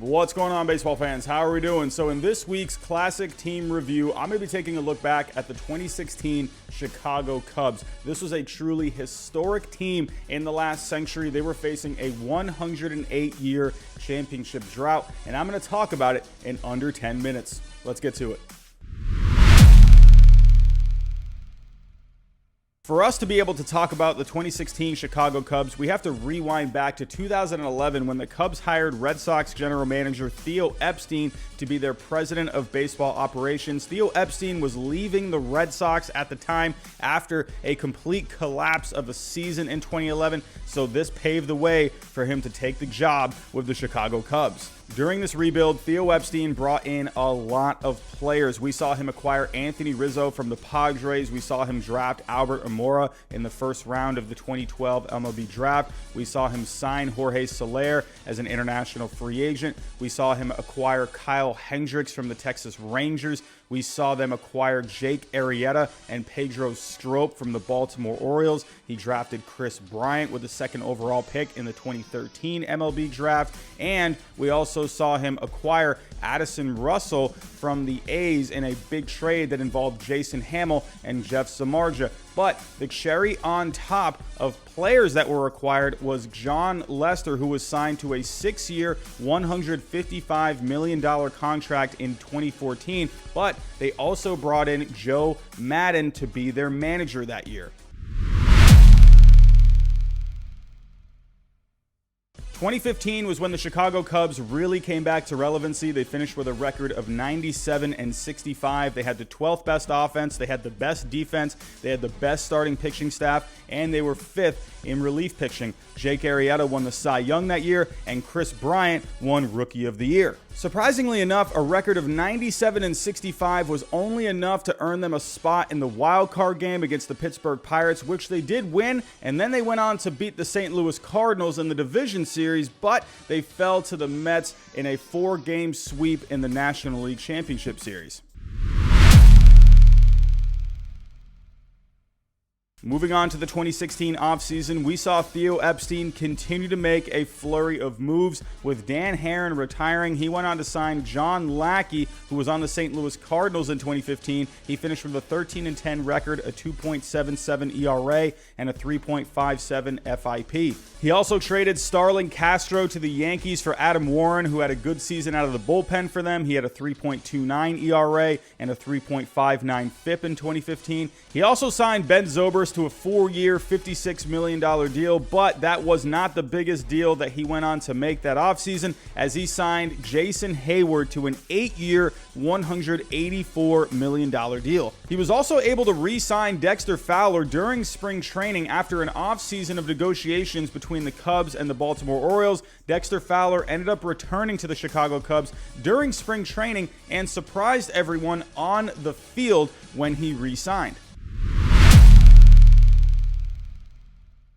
What's going on, baseball fans? How are we doing? So in this week's classic team review, I'm going to be taking a look back at the 2016 Chicago Cubs. This was a truly historic team in the last century. They were facing a 108-year championship drought, and I'm going to talk about it in under 10 minutes. Let's get to it. For us to be able to talk about the 2016 Chicago Cubs, we have to rewind back to 2011 when the Cubs hired Red Sox general manager Theo Epstein to be their president of baseball operations. Theo Epstein was leaving the Red Sox at the time after a complete collapse of the season in 2011, so this paved the way for him to take the job with the Chicago Cubs. During this rebuild, Theo Epstein brought in a lot of players. We saw him acquire Anthony Rizzo from the Padres. We saw him draft Albert Amora in the first round of the 2012 MLB draft. We saw him sign Jorge Soler as an international free agent. We saw him acquire Kyle Hendricks from the Texas Rangers. We saw them acquire Jake Arrieta and Pedro Strop from the Baltimore Orioles. He drafted Kris Bryant with the second overall pick in the 2013 MLB draft. And we also saw him acquire Addison Russell from the A's in a big trade that involved Jason Hamill and Jeff Samardzija. But the cherry on top of players that were acquired was Jon Lester, who was signed to a 6-year, $155 million contract in 2014. But they also brought in Joe Maddon to be their manager that year. 2015 was when the Chicago Cubs really came back to relevancy. They finished with a record of 97-65. They had the 12th best offense. They had the best defense. They had the best starting pitching staff, and they were 5th in relief pitching. Jake Arrieta won the Cy Young that year, and Kris Bryant won Rookie of the Year. Surprisingly enough, a record of 97-65 was only enough to earn them a spot in the wild card game against the Pittsburgh Pirates, which they did win, and then they went on to beat the St. Louis Cardinals in the division series, but they fell to the Mets in a 4-game sweep in the National League Championship Series. Moving on to the 2016 offseason, we saw Theo Epstein continue to make a flurry of moves. With Dan Haren retiring, he went on to sign John Lackey, who was on the St. Louis Cardinals in 2015. He finished with a 13-10 record, a 2.77 ERA, and a 3.57 FIP. He also traded Starlin Castro to the Yankees for Adam Warren, who had a good season out of the bullpen for them. He had a 3.29 ERA and a 3.59 FIP in 2015. He also signed Ben Zobrist to a 4-year, $56 million deal, but that was not the biggest deal that he went on to make that offseason, as he signed Jason Heyward to an 8-year, $184 million deal. He was also able to re-sign Dexter Fowler during spring training after an offseason of negotiations between the Cubs and the Baltimore Orioles. Dexter Fowler ended up returning to the Chicago Cubs during spring training and surprised everyone on the field when he re-signed.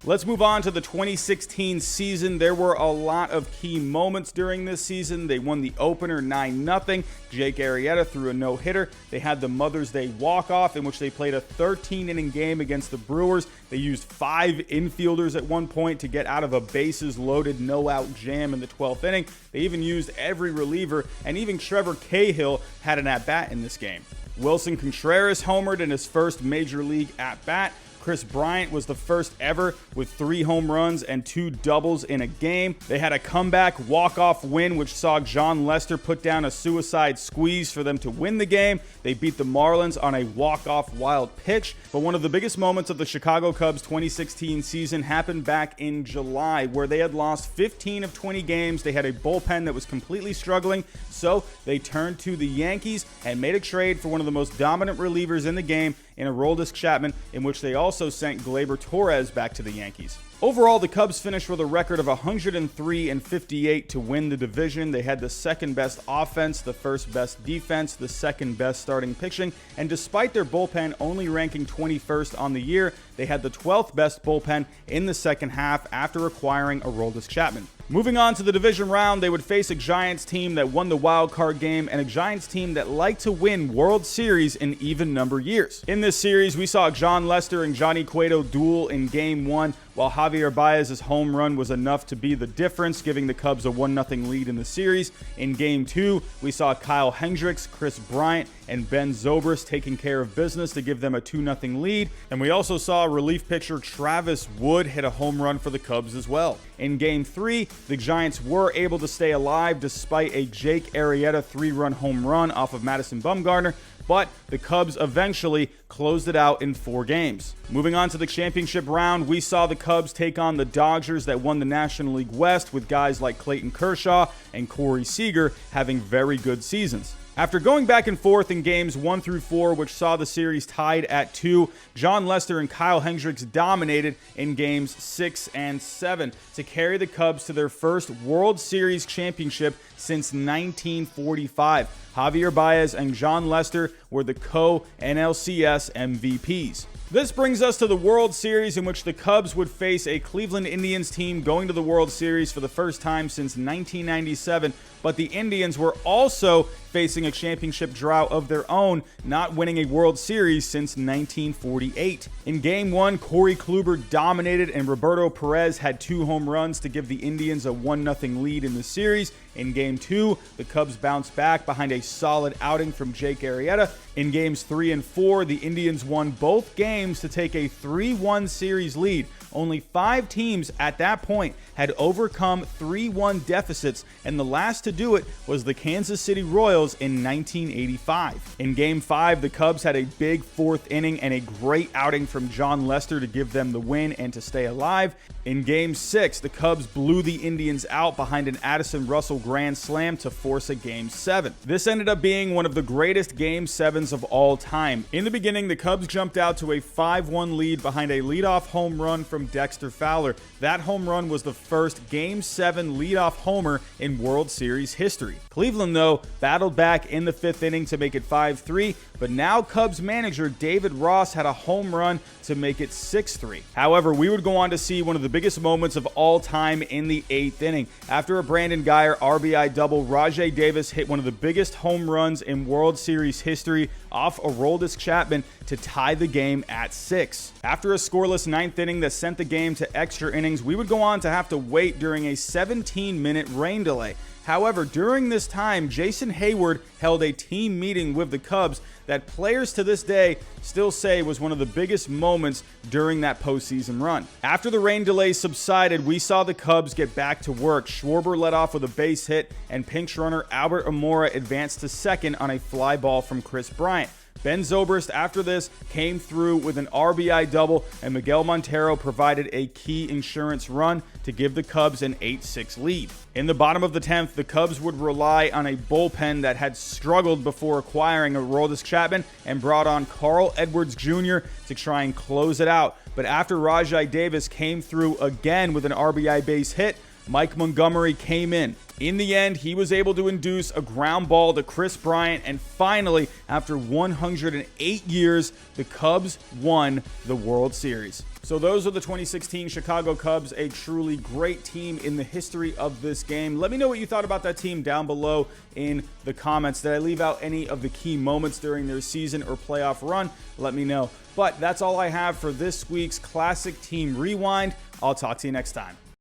Let's move on to the 2016 season. There were a lot of key moments during this season. They won the opener 9-0. Jake Arrieta threw a no-hitter. They had the Mother's Day walk-off in which they played a 13-inning game against the Brewers. They used 5 infielders at one point to get out of a bases-loaded no-out jam in the 12th inning. They even used every reliever, and even Trevor Cahill had an at-bat in this game. Wilson Contreras homered in his first major league at-bat. Kris Bryant was the first ever with 3 home runs and 2 doubles in a game. They had a comeback walk-off win, which saw Jon Lester put down a suicide squeeze for them to win the game. They beat the Marlins on a walk-off wild pitch. But one of the biggest moments of the Chicago Cubs 2016 season happened back in July, where they had lost 15 of 20 games. They had a bullpen that was completely struggling, so they turned to the Yankees and made a trade for one of the most dominant relievers in the game in Aroldis Chapman, in which they also sent Gleyber Torres back to the Yankees. Overall, the Cubs finished with a record of 103-58 to win the division. They had the second best offense, the first best defense, the second best starting pitching, and despite their bullpen only ranking 21st on the year, they had the 12th best bullpen in the second half after acquiring Aroldis Chapman. Moving on to the division round, they would face a Giants team that won the wild card game and a Giants team that liked to win World Series in even number years. In this series, we saw Jon Lester and Johnny Cueto duel in Game 1. while Javier Baez's home run was enough to be the difference, giving the Cubs a 1-0 lead in the series. In Game 2, we saw Kyle Hendricks, Kris Bryant, and Ben Zobrist taking care of business to give them a 2-0 lead. And we also saw relief pitcher Travis Wood hit a home run for the Cubs as well. In Game 3, the Giants were able to stay alive despite a Jake Arrieta 3-run home run off of Madison Bumgarner, but the Cubs eventually closed it out in 4 games. Moving on to the championship round, we saw the Cubs take on the Dodgers that won the National League West, with guys like Clayton Kershaw and Corey Seager having very good seasons. After going back and forth in games 1 through 4, which saw the series tied at 2, Jon Lester and Kyle Hendricks dominated in games 6 and 7 to carry the Cubs to their first World Series championship since 1945. Javier Baez and Jon Lester were the co-NLCS MVPs. This brings us to the World Series, in which the Cubs would face a Cleveland Indians team going to the World Series for the first time since 1997, but the Indians were also facing a championship drought of their own, not winning a World Series since 1948. In Game 1, Corey Kluber dominated and Roberto Perez had 2 home runs to give the Indians a 1-0 lead in the series. In Game 2, the Cubs bounced back behind a solid outing from Jake Arrieta. In Games 3 and 4, the Indians won both games to take a 3-1 series lead. Only 5 teams at that point had overcome 3-1 deficits, and the last to do it was the Kansas City Royals in 1985. In Game 5, the Cubs had a big 4th inning and a great outing from Jon Lester to give them the win and to stay alive. In Game 6, the Cubs blew the Indians out behind an Addison Russell grand slam to force a Game 7. This ended up being one of the greatest Game 7s of all time. In the beginning, the Cubs jumped out to a 5-1 lead behind a leadoff home run from Dexter Fowler. That home run was the first Game 7 leadoff homer in World Series history. Cleveland, though, battled back in the 5th inning to make it 5-3, but now Cubs manager David Ross had a home run to make it 6-3. However, we would go on to see one of the biggest moments of all time in the 8th inning. After a Brandon Guyer RBI double, Rajai Davis hit one of the biggest home runs in World Series history off Aroldis Chapman to tie the game at 6. After a scoreless 9th inning that sent the game to extra innings, we would go on to have to wait during a 17-minute rain delay. However, during this time, Jason Hayward held a team meeting with the Cubs that players to this day still say was one of the biggest moments during that postseason run. After the rain delay subsided, we saw the Cubs get back to work. Schwarber led off with a base hit, and pinch runner Albert Amora advanced to second on a fly ball from Kris Bryant. Ben Zobrist, after this, came through with an RBI double, and Miguel Montero provided a key insurance run to give the Cubs an 8-6 lead. In the bottom of the 10th, the Cubs would rely on a bullpen that had struggled before acquiring Aroldis Chapman and brought on Carl Edwards Jr. to try and close it out. But after Rajai Davis came through again with an RBI base hit, Mike Montgomery came in. In the end, he was able to induce a ground ball to Kris Bryant, and finally, after 108 years, the Cubs won the World Series. So those are the 2016 Chicago Cubs, a truly great team in the history of this game. Let me know what you thought about that team down below in the comments. Did I leave out any of the key moments during their season or playoff run? Let me know. But that's all I have for this week's Classic Team Rewind. I'll talk to you next time.